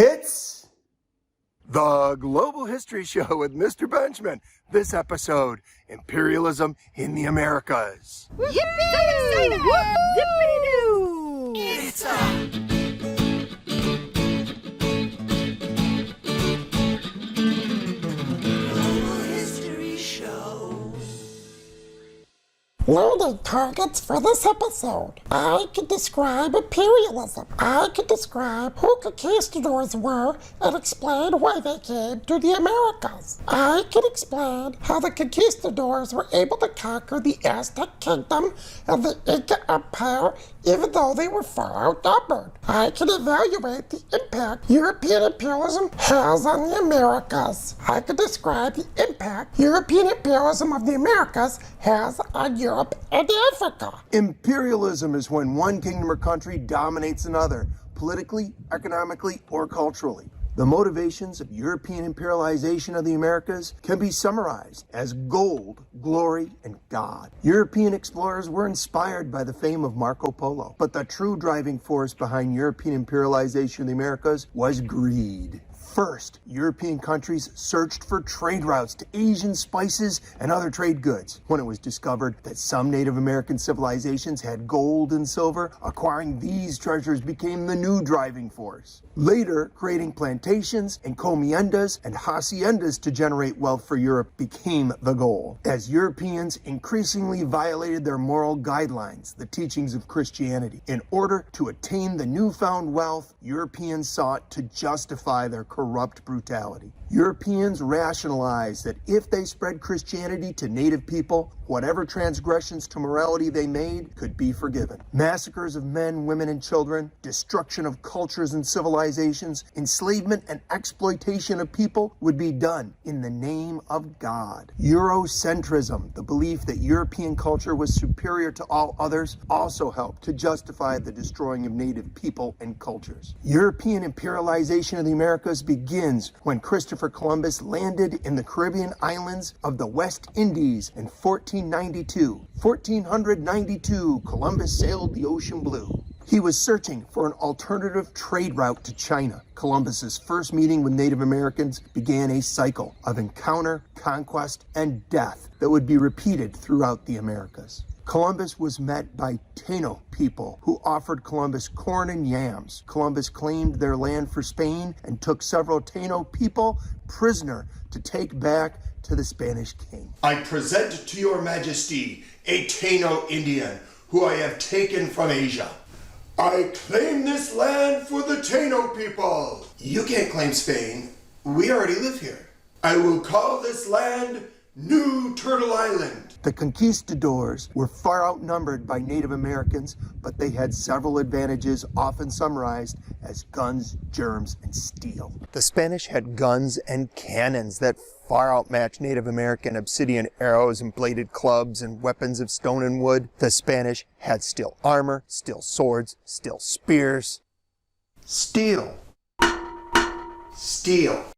It's the Global History Show with Mr. Benjamin. This episode, Imperialism in the Americas. Yippee! So excited! Zippity-doo! It's a Global History Show. Loading targets for this episode. I could describe imperialism. I could describe who conquistadors were and explain why they came to the Americas. I could explain how the conquistadors were able to conquer the Aztec kingdom and the Inca Empire even though they were far outnumbered. I can evaluate the impact European imperialism has on the Americas. I can describe the impact European imperialism of the Americas has on Europe and Africa. Imperialism is when one kingdom or country dominates another, politically, economically, or culturally. The motivations of European imperialization of the Americas can be summarized as gold, glory, and God. European explorers were inspired by the fame of Marco Polo, but the true driving force behind European imperialization of the Americas was greed. First, European countries searched for trade routes to Asian spices and other trade goods. When it was discovered that some Native American civilizations had gold and silver, acquiring these treasures became the new driving force. Later, creating plantations and comiendas and haciendas to generate wealth for Europe became the goal. As Europeans increasingly violated their moral guidelines, the teachings of Christianity, in order to attain the newfound wealth, Europeans sought to justify their corrupt brutality. Europeans rationalized that if they spread Christianity to native people, whatever transgressions to morality they made could be forgiven. Massacres of men, women, and children, destruction of cultures and civilizations, enslavement and exploitation of people would be done in the name of God. Eurocentrism, the belief that European culture was superior to all others, also helped to justify the destroying of native people and cultures. European imperialization of the Americas begins when Christopher Columbus landed in the Caribbean islands of the West Indies in 1492, Columbus sailed the ocean blue. He was searching for an alternative trade route to China. Columbus's first meeting with Native Americans began a cycle of encounter, conquest, and death that would be repeated throughout the Americas. Columbus was met by Taino people who offered Columbus corn and yams. Columbus claimed their land for Spain and took several Taino people prisoner to take back to the Spanish king. I present to your majesty a Taino Indian who I have taken from Asia. I claim this land for the Taino people. You can't claim Spain. We already live here. I will call this land New Turtle Island. The conquistadors were far outnumbered by Native Americans, but they had several advantages, often summarized as guns, germs, and steel. The Spanish had guns and cannons that far outmatched Native American obsidian arrows and bladed clubs and weapons of stone and wood. The Spanish had steel armor, steel swords, steel spears. Steel. Steel.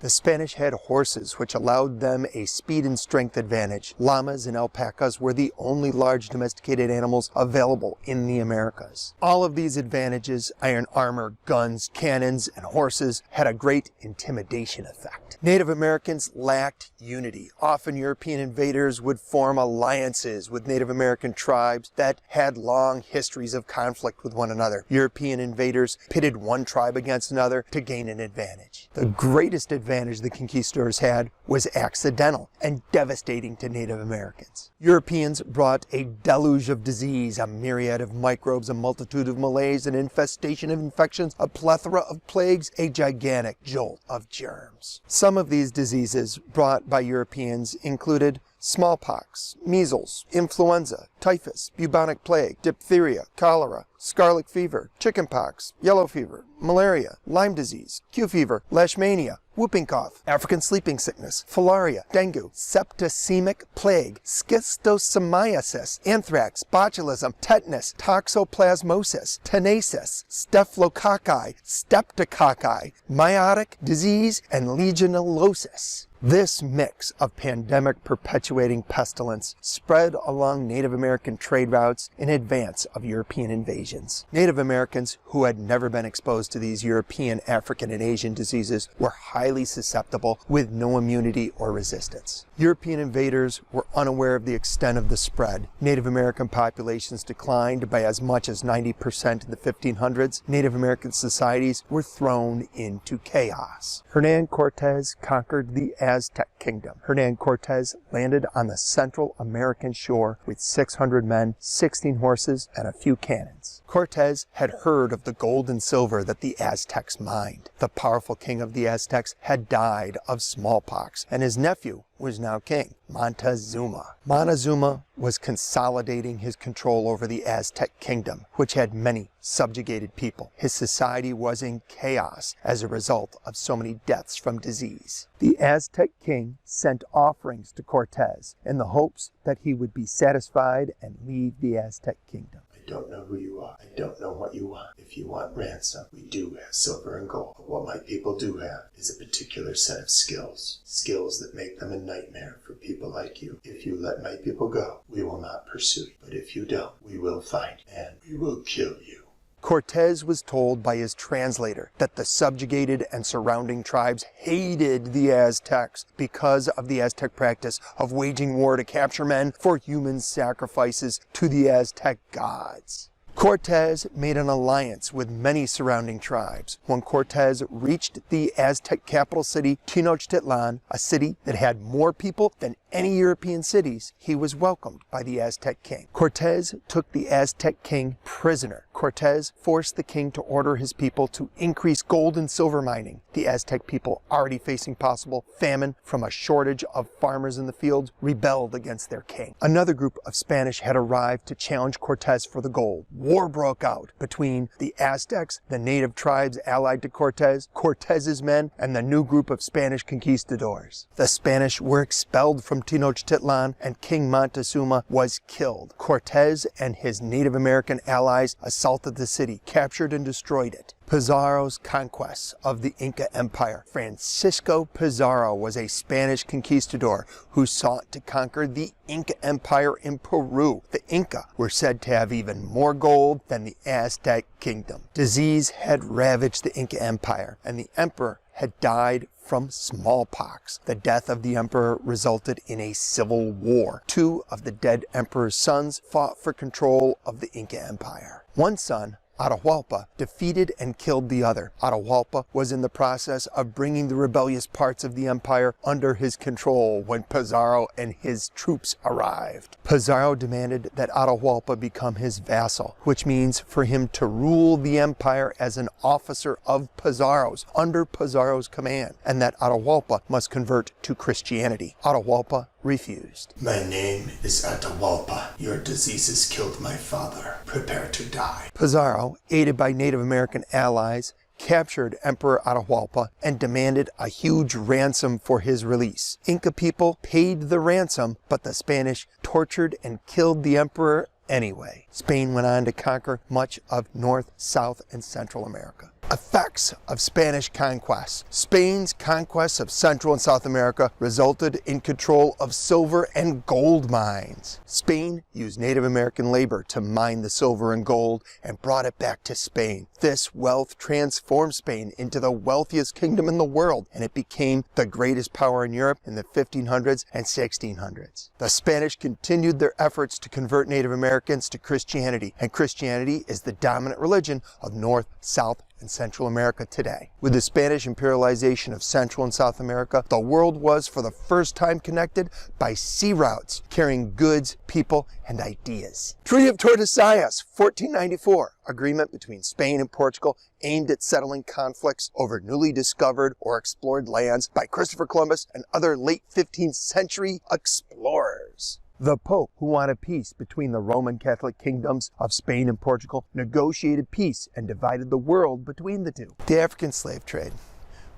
The Spanish had horses, which allowed them a speed and strength advantage. Llamas and alpacas were the only large domesticated animals available in the Americas. All of these advantages, iron armor, guns, cannons, and horses, had a great intimidation effect. Native Americans lacked unity. Often European invaders would form alliances with Native American tribes that had long histories of conflict with one another. European invaders pitted one tribe against another to gain an advantage. The greatest advantage the conquistadors had was accidental and devastating to Native Americans. Europeans brought a deluge of disease, a myriad of microbes, a multitude of malaise, an infestation of infections, a plethora of plagues, a gigantic jolt of germs. Some of these diseases brought by Europeans included smallpox, measles, influenza, typhus, bubonic plague, diphtheria, cholera, scarlet fever, chickenpox, yellow fever, malaria, Lyme disease, Q fever, leishmania, whooping cough, African sleeping sickness, filaria, dengue, septicemic plague, schistosomiasis, anthrax, botulism, tetanus, toxoplasmosis, tenacis, staphylococci, streptococci, meiotic disease, and legionellosis. This mix of pandemic-perpetuating pestilence spread along Native American trade routes in advance of European invasions. Native Americans who had never been exposed to these European, African, and Asian diseases were highly susceptible with no immunity or resistance. European invaders were unaware of the extent of the spread. Native American populations declined by as much as 90% in the 1500s. Native American societies were thrown into chaos. Hernán Cortés conquered the Aztec kingdom. Hernán Cortés landed on the Central American shore with 600 men, 16 horses, and a few cannons. Cortés had heard of the gold and silver that the Aztecs mined. The powerful king of the Aztecs had died of smallpox, and his nephew was now king, Montezuma. Montezuma was consolidating his control over the Aztec kingdom, which had many subjugated people. His society was in chaos as a result of so many deaths from disease. The Aztec king sent offerings to Cortés in the hopes that he would be satisfied and leave the Aztec kingdom. I don't know who you are. I don't know what you want. If you want ransom, we do have silver and gold. But what my people do have is a particular set of skills. Skills that make them a nightmare for people like you. If you let my people go, we will not pursue you. But if you don't, we will find you, and we will kill you. Cortés was told by his translator that the subjugated and surrounding tribes hated the Aztecs because of the Aztec practice of waging war to capture men for human sacrifices to the Aztec gods. Cortés made an alliance with many surrounding tribes. When Cortés reached the Aztec capital city, Tenochtitlan, a city that had more people than any European cities, he was welcomed by the Aztec king. Cortés took the Aztec king prisoner. Cortés forced the king to order his people to increase gold and silver mining. The Aztec people, already facing possible famine from a shortage of farmers in the fields, rebelled against their king. Another group of Spanish had arrived to challenge Cortés for the gold. War broke out between the Aztecs, the native tribes allied to Cortés, Cortés's men, and the new group of Spanish conquistadors. The Spanish were expelled from Tenochtitlan, and King Montezuma was killed. Cortés and his Native American allies assaulted the city, captured and destroyed it. Pizarro's conquests of the Inca Empire. Francisco Pizarro was a Spanish conquistador who sought to conquer the Inca Empire in Peru. The Inca were said to have even more gold than the Aztec kingdom. Disease had ravaged the Inca Empire, and the emperor had died from smallpox. The death of the emperor resulted in a civil war. Two of the dead emperor's sons fought for control of the Inca Empire. One son, Atahualpa, defeated and killed the other. Atahualpa was in the process of bringing the rebellious parts of the empire under his control when Pizarro and his troops arrived. Pizarro demanded that Atahualpa become his vassal, which means for him to rule the empire as an officer of Pizarro's, under Pizarro's command, and that Atahualpa must convert to Christianity. Atahualpa refused. My name is Atahualpa. Your diseases killed my father. Prepare to die. Pizarro, aided by Native American allies, captured Emperor Atahualpa and demanded a huge ransom for his release. Inca people paid the ransom, but the Spanish tortured and killed the emperor anyway. Spain went on to conquer much of North, South, and Central America. Effects of Spanish conquest. Spain's conquest of Central and South America resulted in control of silver and gold mines. Spain used Native American labor to mine the silver and gold and brought it back to Spain. This wealth transformed Spain into the wealthiest kingdom in the world, and it became the greatest power in Europe in the 1500s and 1600s. The Spanish continued their efforts to convert Native Americans to Christianity, and Christianity is the dominant religion of North, South, and Central America today. With the Spanish imperialization of Central and South America, the world was for the first time connected by sea routes carrying goods, people, and ideas. Treaty of Tordesillas, 1494, agreement between Spain and Portugal aimed at settling conflicts over newly discovered or explored lands by Christopher Columbus and other late 15th century explorers. The Pope, who wanted peace between the Roman Catholic kingdoms of Spain and Portugal, negotiated peace and divided the world between the two. The African slave trade.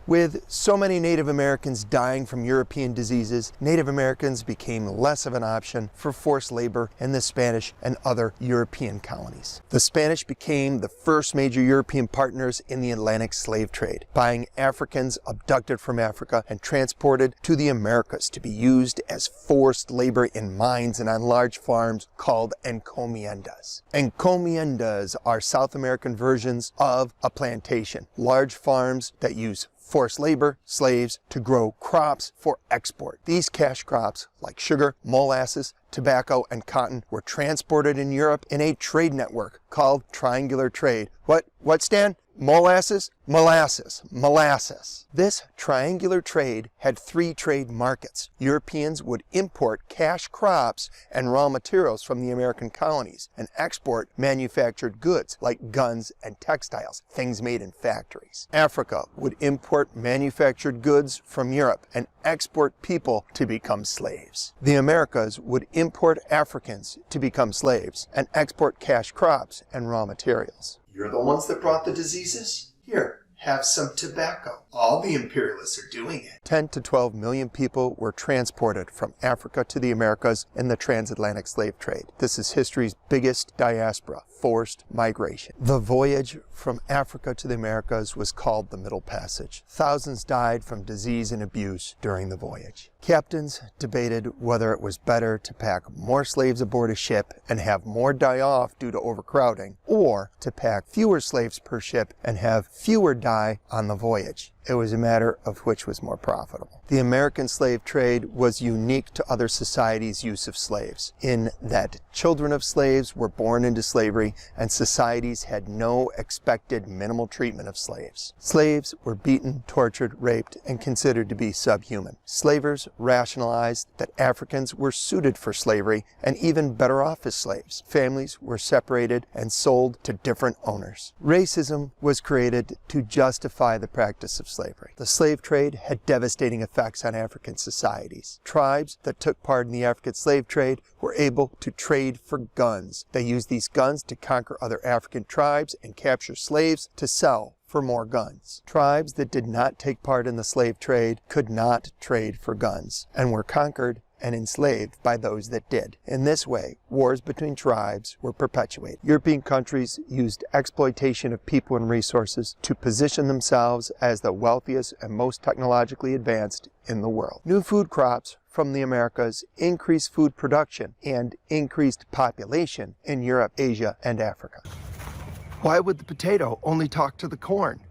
With so many Native Americans dying from European diseases, Native Americans became less of an option for forced labor in the Spanish and other European colonies. The Spanish became the first major European partners in the Atlantic slave trade, buying Africans abducted from Africa and transported to the Americas to be used as forced labor in mines and on large farms called encomiendas. Encomiendas are South American versions of a plantation, large farms that use forced labor, slaves, to grow crops for export. These cash crops, like sugar, molasses, tobacco, and cotton, were transported in Europe in a trade network called triangular trade. What, Stan? Molasses? Molasses. This triangular trade had three trade markets. Europeans would import cash crops and raw materials from the American colonies and export manufactured goods like guns and textiles, things made in factories. Africa would import manufactured goods from Europe and export people to become slaves. The Americas would import Africans to become slaves and export cash crops and raw materials. You're the ones that brought the diseases? Here, have some tobacco. All the imperialists are doing it. 10 to 12 million people were transported from Africa to the Americas in the transatlantic slave trade. This is history's biggest diaspora, forced migration. The voyage from Africa to the Americas was called the Middle Passage. Thousands died from disease and abuse during the voyage. Captains debated whether it was better to pack more slaves aboard a ship and have more die off due to overcrowding, or to pack fewer slaves per ship and have fewer die on the voyage. It was a matter of which was more profitable. The American slave trade was unique to other societies' use of slaves, in that children of slaves were born into slavery and societies had no expected minimal treatment of slaves. Slaves were beaten, tortured, raped, and considered to be subhuman. Slavers rationalized that Africans were suited for slavery and even better off as slaves. Families were separated and sold to different owners. Racism was created to justify the practice of slavery. The slave trade had devastating effects on African societies. Tribes that took part in the African slave trade were able to trade for guns. They used these guns to conquer other African tribes and capture slaves to sell for more guns. Tribes that did not take part in the slave trade could not trade for guns and were conquered and enslaved by those that did. In this way, wars between tribes were perpetuated. European countries used exploitation of people and resources to position themselves as the wealthiest and most technologically advanced in the world. New food crops from the Americas increased food production and increased population in Europe, Asia, and Africa. Why would the potato only talk to the corn?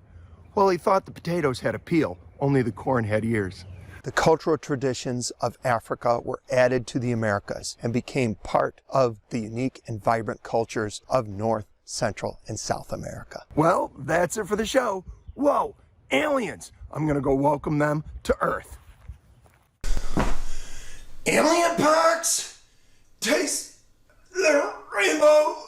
Well, he thought the potatoes had a peel, only the corn had ears. The cultural traditions of Africa were added to the Americas and became part of the unique and vibrant cultures of North, Central, and South America. Well, that's it for the show. Whoa, aliens! I'm gonna go welcome them to Earth. Alien pox! Taste the rainbow!